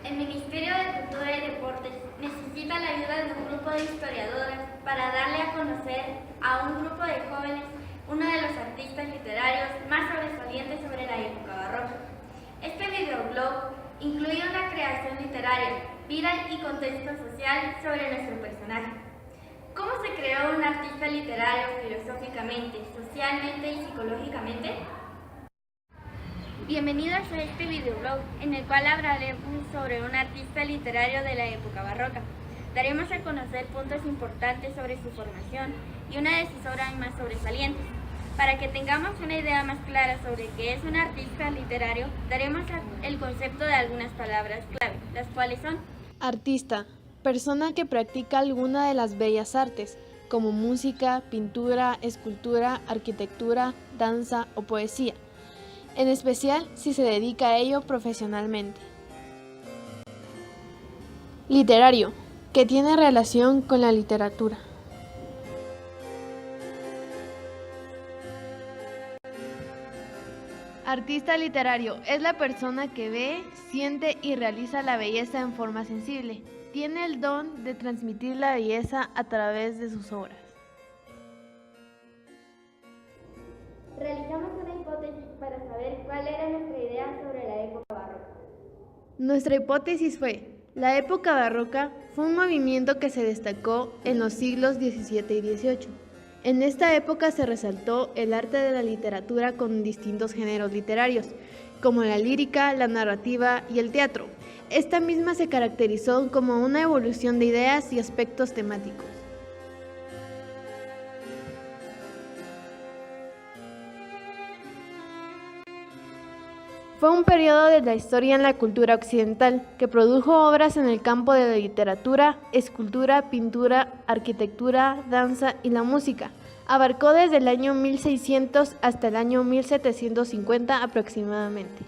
El Ministerio de Cultura y Deportes necesita la ayuda de un grupo de historiadoras para darle a conocer a un grupo de jóvenes uno de los artistas literarios más sobresalientes sobre la época barroca. Este videoblog incluye una creación literaria, vida y contexto social sobre nuestro personaje. ¿Cómo se creó un artista literario filosóficamente, socialmente y psicológicamente? Bienvenidos a este videoblog en el cual hablaremos sobre un artista literario de la época barroca. Daremos a conocer puntos importantes sobre su formación y una de sus obras más sobresalientes. Para que tengamos una idea más clara sobre qué es un artista literario, daremos el concepto de algunas palabras clave, las cuales son: artista, persona que practica alguna de las bellas artes, como música, pintura, escultura, arquitectura, danza o poesía, en especial si se dedica a ello profesionalmente. Literario, que tiene relación con la literatura. Artista literario es la persona que ve, siente y realiza la belleza en forma sensible. Tiene el don de transmitir la belleza a través de sus obras. Realizamos una hipótesis para saber cuál era nuestra idea sobre la época barroca. Nuestra hipótesis fue: la época barroca fue un movimiento que se destacó en los siglos XVII y XVIII. En esta época se resaltó el arte de la literatura con distintos géneros literarios, como la lírica, la narrativa y el teatro. Esta misma se caracterizó como una evolución de ideas y aspectos temáticos. Fue un periodo de la historia en la cultura occidental que produjo obras en el campo de la literatura, escultura, pintura, arquitectura, danza y la música. Abarcó desde el año 1600 hasta el año 1750 aproximadamente.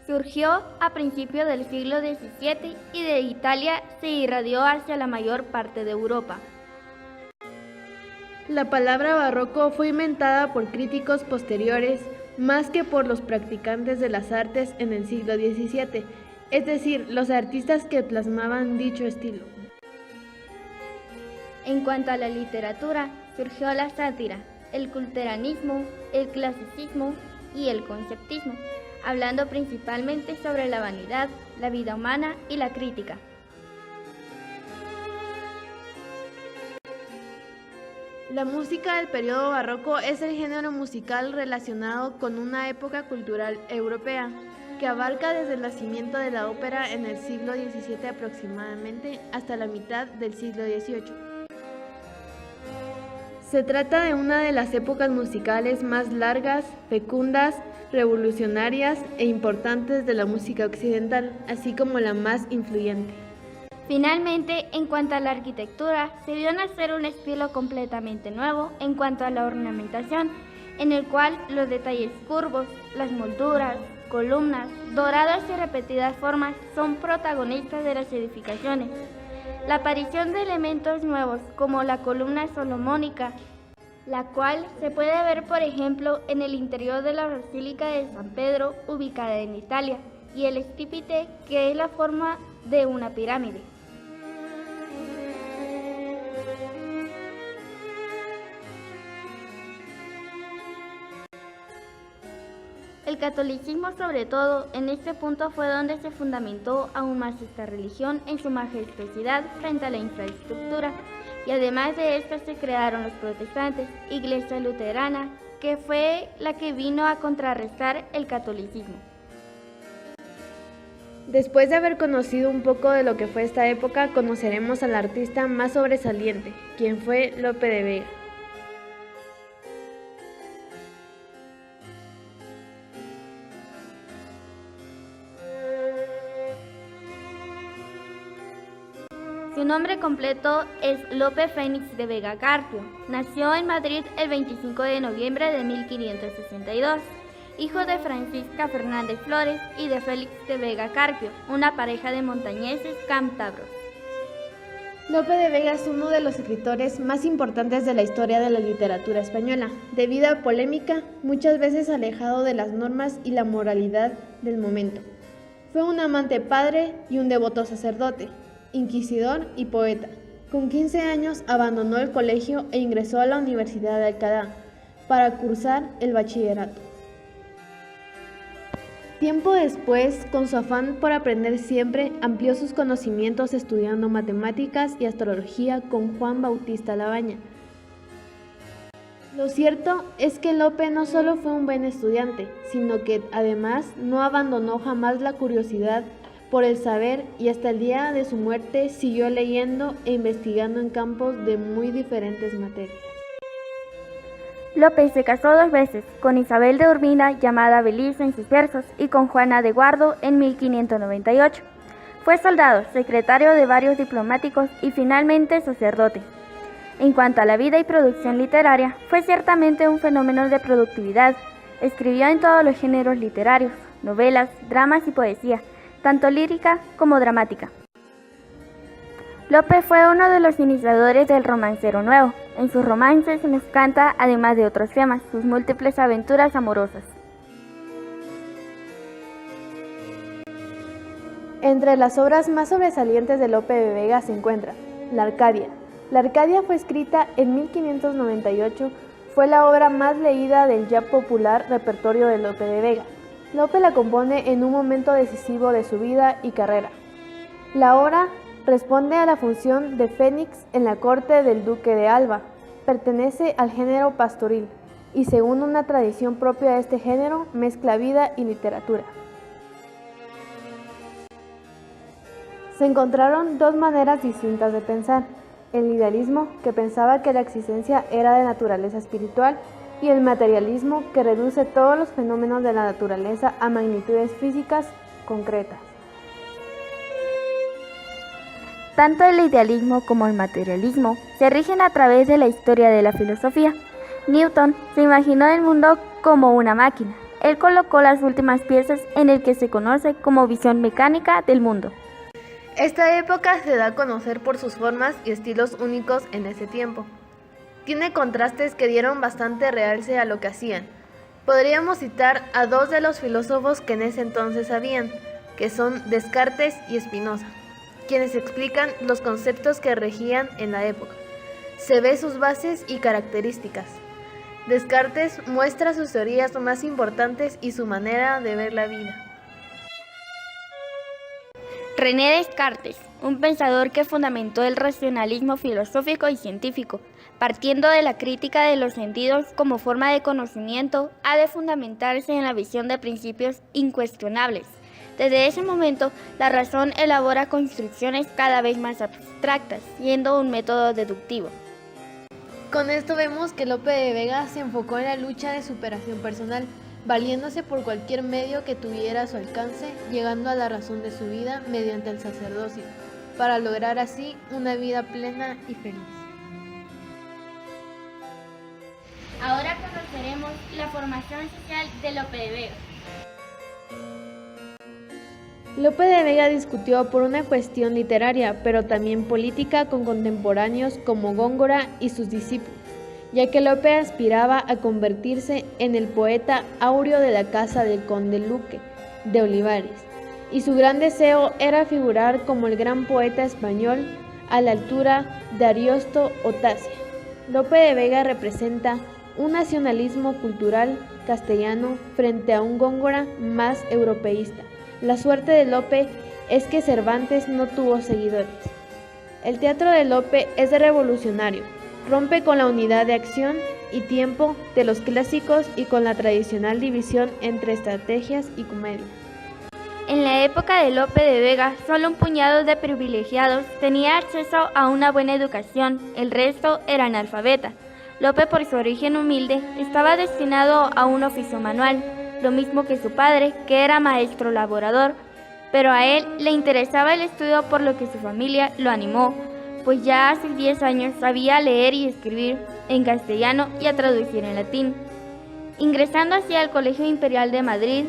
Surgió a principios del siglo XVII y de Italia se irradió hacia la mayor parte de Europa. La palabra barroco fue inventada por críticos posteriores más que por los practicantes de las artes en el siglo XVII, es decir, los artistas que plasmaban dicho estilo. En cuanto a la literatura, surgió la sátira, el culteranismo, el clasicismo y el conceptismo, hablando principalmente sobre la vanidad, la vida humana y la crítica. La música del periodo barroco es el género musical relacionado con una época cultural europea, que abarca desde el nacimiento de la ópera en el siglo XVII aproximadamente hasta la mitad del siglo XVIII. Se trata de una de las épocas musicales más largas, fecundas, revolucionarias e importantes de la música occidental, así como la más influyente. Finalmente, en cuanto a la arquitectura, se vio nacer un estilo completamente nuevo en cuanto a la ornamentación, en el cual los detalles curvos, las molduras, columnas, doradas y repetidas formas son protagonistas de las edificaciones. La aparición de elementos nuevos como la columna salomónica, la cual se puede ver por ejemplo en el interior de la Basílica de San Pedro, ubicada en Italia, y el estípite, que es la forma de una pirámide. El catolicismo, sobre todo, en este punto fue donde se fundamentó aún más esta religión en su majestuosidad frente a la infraestructura, y además de esto se crearon los protestantes, Iglesia luterana, que fue la que vino a contrarrestar el catolicismo. Después de haber conocido un poco de lo que fue esta época, conoceremos al artista más sobresaliente, quien fue Lope de Vega. Su nombre completo es Lope Félix de Vega Carpio. Nació en Madrid el 25 de noviembre de 1562, hijo de Francisca Fernández Flores y de Félix de Vega Carpio, una pareja de montañeses cántabros. Lope de Vega es uno de los escritores más importantes de la historia de la literatura española, de vida polémica, muchas veces alejado de las normas y la moralidad del momento. Fue un amante padre y un devoto sacerdote, inquisidor y poeta. Con 15 años abandonó el colegio e ingresó a la Universidad de Alcalá para cursar el bachillerato. Tiempo después, con su afán por aprender siempre, amplió sus conocimientos estudiando matemáticas y astrología con Juan Bautista Labaña. Lo cierto es que Lope no solo fue un buen estudiante, sino que además no abandonó jamás la curiosidad por el saber y hasta el día de su muerte siguió leyendo e investigando en campos de muy diferentes materias. Lope se casó 2 veces, con Isabel de Urbina, llamada Beliz en sus versos, y con Juana de Guardo en 1598. Fue soldado, secretario de varios diplomáticos y finalmente sacerdote. En cuanto a la vida y producción literaria, fue ciertamente un fenómeno de productividad. Escribió en todos los géneros literarios, novelas, dramas y poesía, tanto lírica como dramática. Lope fue uno de los iniciadores del romancero nuevo. En sus romances nos canta, además de otros temas, sus múltiples aventuras amorosas. Entre las obras más sobresalientes de Lope de Vega se encuentra La Arcadia. La Arcadia fue escrita en 1598, fue la obra más leída del ya popular repertorio de Lope de Vega. Lope la compone en un momento decisivo de su vida y carrera. La obra responde a la función de Fénix en la corte del duque de Alba. Pertenece al género pastoril y, según una tradición propia de este género, mezcla vida y literatura. Se encontraron 2 maneras distintas de pensar: el idealismo, que pensaba que la existencia era de naturaleza espiritual, y el materialismo, que reduce todos los fenómenos de la naturaleza a magnitudes físicas concretas. Tanto el idealismo como el materialismo se rigen a través de la historia de la filosofía. Newton se imaginó el mundo como una máquina. Él colocó las últimas piezas en el que se conoce como visión mecánica del mundo. Esta época se da a conocer por sus formas y estilos únicos en ese tiempo. Tiene contrastes que dieron bastante realce a lo que hacían. Podríamos citar a 2 de los filósofos que en ese entonces habían, que son Descartes y Spinoza, quienes explican los conceptos que regían en la época. Se ve sus bases y características. Descartes muestra sus teorías más importantes y su manera de ver la vida. René Descartes, un pensador que fundamentó el racionalismo filosófico y científico, partiendo de la crítica de los sentidos como forma de conocimiento, ha de fundamentarse en la visión de principios incuestionables. Desde ese momento, la razón elabora construcciones cada vez más abstractas, siendo un método deductivo. Con esto vemos que Lope de Vega se enfocó en la lucha de superación personal, valiéndose por cualquier medio que tuviera a su alcance, llegando a la razón de su vida mediante el sacerdocio, para lograr así una vida plena y feliz. Ahora conoceremos la formación social de Lope de Vega. Lope de Vega discutió por una cuestión literaria, pero también política con contemporáneos como Góngora y sus discípulos, ya que Lope aspiraba a convertirse en el poeta áureo de la casa del conde Luque de Olivares, y su gran deseo era figurar como el gran poeta español a la altura de Ariosto o Tacia. Lope de Vega representa un nacionalismo cultural castellano frente a un Góngora más europeísta. La suerte de Lope es que Cervantes no tuvo seguidores. El teatro de Lope es revolucionario, rompe con la unidad de acción y tiempo de los clásicos y con la tradicional división entre estrategias y comedia. En la época de Lope de Vega, solo un puñado de privilegiados tenía acceso a una buena educación, el resto era analfabeta. Lope, por su origen humilde, estaba destinado a un oficio manual, lo mismo que su padre, que era maestro laborador, pero a él le interesaba el estudio, por lo que su familia lo animó, pues ya hace 10 años sabía leer y escribir en castellano y a traducir en latín. Ingresando así al Colegio Imperial de Madrid,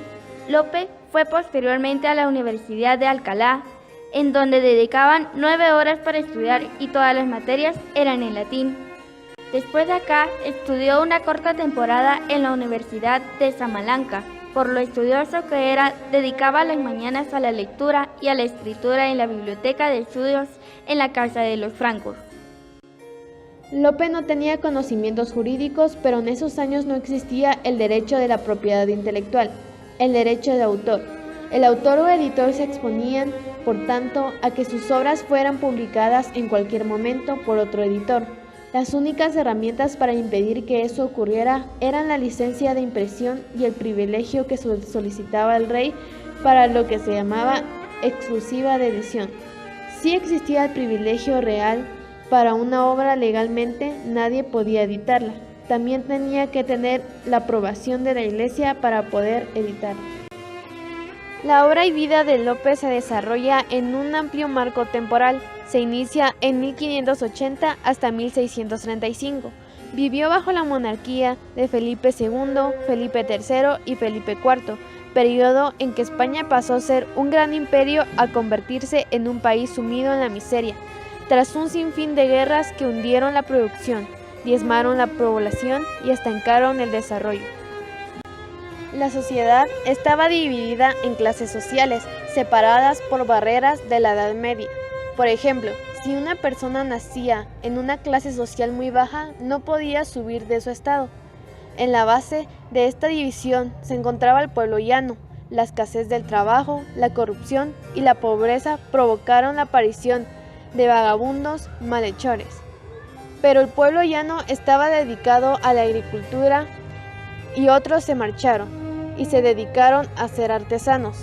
Lope fue posteriormente a la Universidad de Alcalá, en donde dedicaban 9 horas para estudiar y todas las materias eran en latín. Después de acá, estudió una corta temporada en la Universidad de Salamanca, por lo estudioso que era, dedicaba las mañanas a la lectura y a la escritura en la biblioteca de estudios en la casa de los Francos. Lope no tenía conocimientos jurídicos, pero en esos años no existía el derecho de la propiedad intelectual, el derecho de autor. El autor o editor se exponían, por tanto, a que sus obras fueran publicadas en cualquier momento por otro editor. Las únicas herramientas para impedir que eso ocurriera eran la licencia de impresión y el privilegio que solicitaba el rey para lo que se llamaba exclusiva de edición. Si existía el privilegio real para una obra legalmente, nadie podía editarla. También tenía que tener la aprobación de la Iglesia para poder editarla. La obra y vida de Lope se desarrolla en un amplio marco temporal. Se inicia en 1580 hasta 1635. Vivió bajo la monarquía de Felipe II, Felipe III y Felipe IV, periodo en que España pasó a ser un gran imperio a convertirse en un país sumido en la miseria, tras un sinfín de guerras que hundieron la producción, diezmaron la población y estancaron el desarrollo. La sociedad estaba dividida en clases sociales, separadas por barreras de la Edad Media. Por ejemplo, si una persona nacía en una clase social muy baja, no podía subir de su estado. En la base de esta división se encontraba el pueblo llano. La escasez del trabajo, la corrupción y la pobreza provocaron la aparición de vagabundos malhechores. Pero el pueblo llano estaba dedicado a la agricultura y otros se marcharon y se dedicaron a ser artesanos.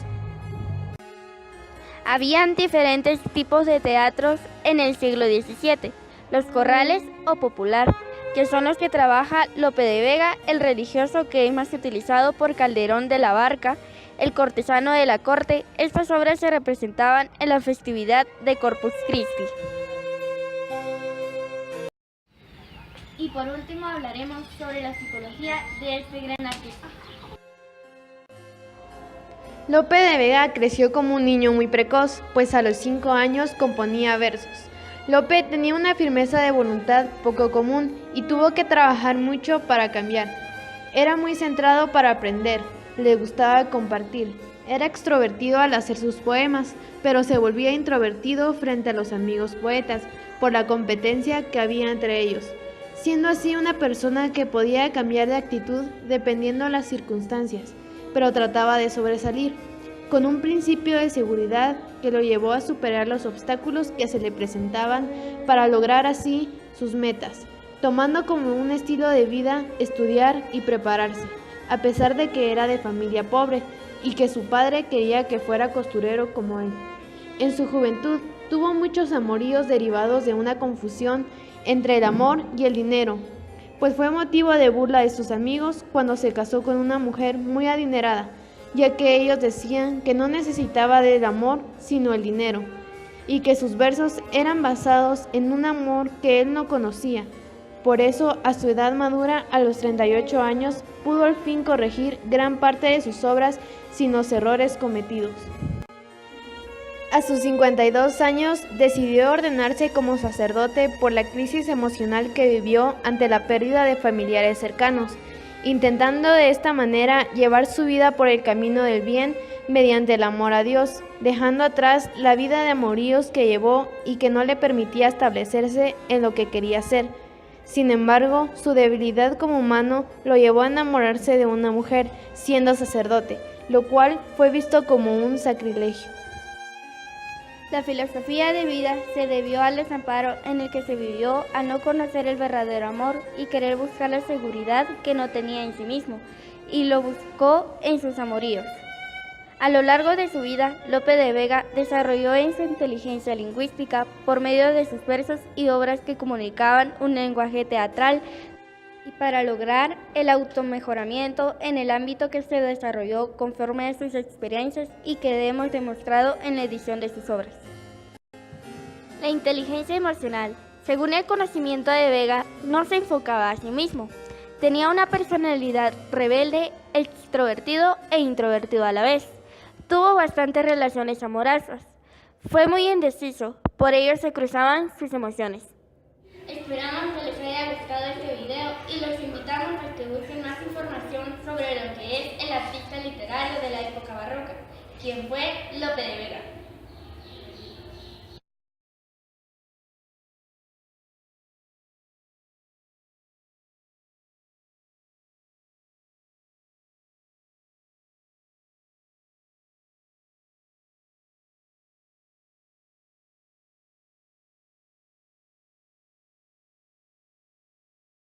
Habían diferentes tipos de teatros en el siglo XVII, los corrales o popular, que son los que trabaja Lope de Vega, el religioso que es más utilizado por Calderón de la Barca, el cortesano de la corte. Estas obras se representaban en la festividad de Corpus Christi. Y por último hablaremos sobre la psicología de este gran artista. Lope de Vega creció como un niño muy precoz, pues a los 5 años componía versos. Lope tenía una firmeza de voluntad poco común y tuvo que trabajar mucho para cambiar. Era muy centrado para aprender, le gustaba compartir. Era extrovertido al hacer sus poemas, pero se volvía introvertido frente a los amigos poetas por la competencia que había entre ellos, siendo así una persona que podía cambiar de actitud dependiendo de las circunstancias, pero trataba de sobresalir, con un principio de seguridad que lo llevó a superar los obstáculos que se le presentaban para lograr así sus metas, tomando como un estilo de vida estudiar y prepararse, a pesar de que era de familia pobre y que su padre quería que fuera costurero como él. En su juventud tuvo muchos amoríos derivados de una confusión entre el amor y el dinero, pues fue motivo de burla de sus amigos cuando se casó con una mujer muy adinerada, ya que ellos decían que no necesitaba del amor sino el dinero, y que sus versos eran basados en un amor que él no conocía. Por eso, a su edad madura, a los 38 años, pudo al fin corregir gran parte de sus obras sin los errores cometidos. A sus 52 años decidió ordenarse como sacerdote por la crisis emocional que vivió ante la pérdida de familiares cercanos, intentando de esta manera llevar su vida por el camino del bien mediante el amor a Dios, dejando atrás la vida de amoríos que llevó y que no le permitía establecerse en lo que quería ser. Sin embargo, su debilidad como humano lo llevó a enamorarse de una mujer, siendo sacerdote, lo cual fue visto como un sacrilegio. La filosofía de vida se debió al desamparo en el que se vivió al no conocer el verdadero amor y querer buscar la seguridad que no tenía en sí mismo, y lo buscó en sus amoríos. A lo largo de su vida, Lope de Vega desarrolló en su inteligencia lingüística por medio de sus versos y obras que comunicaban un lenguaje teatral, y para lograr el automejoramiento en el ámbito que se desarrolló conforme a sus experiencias y que hemos demostrado en la edición de sus obras. La inteligencia emocional, según el conocimiento de Vega, no se enfocaba a sí mismo. Tenía una personalidad rebelde, extrovertido e introvertido a la vez. Tuvo bastantes relaciones amorosas. Fue muy indeciso, por ello se cruzaban sus emociones. Esperamos que les haya gustado este video y los invitamos a que busquen más información sobre lo que es el artista literario. la época barroca, quien fue Lope de Vega.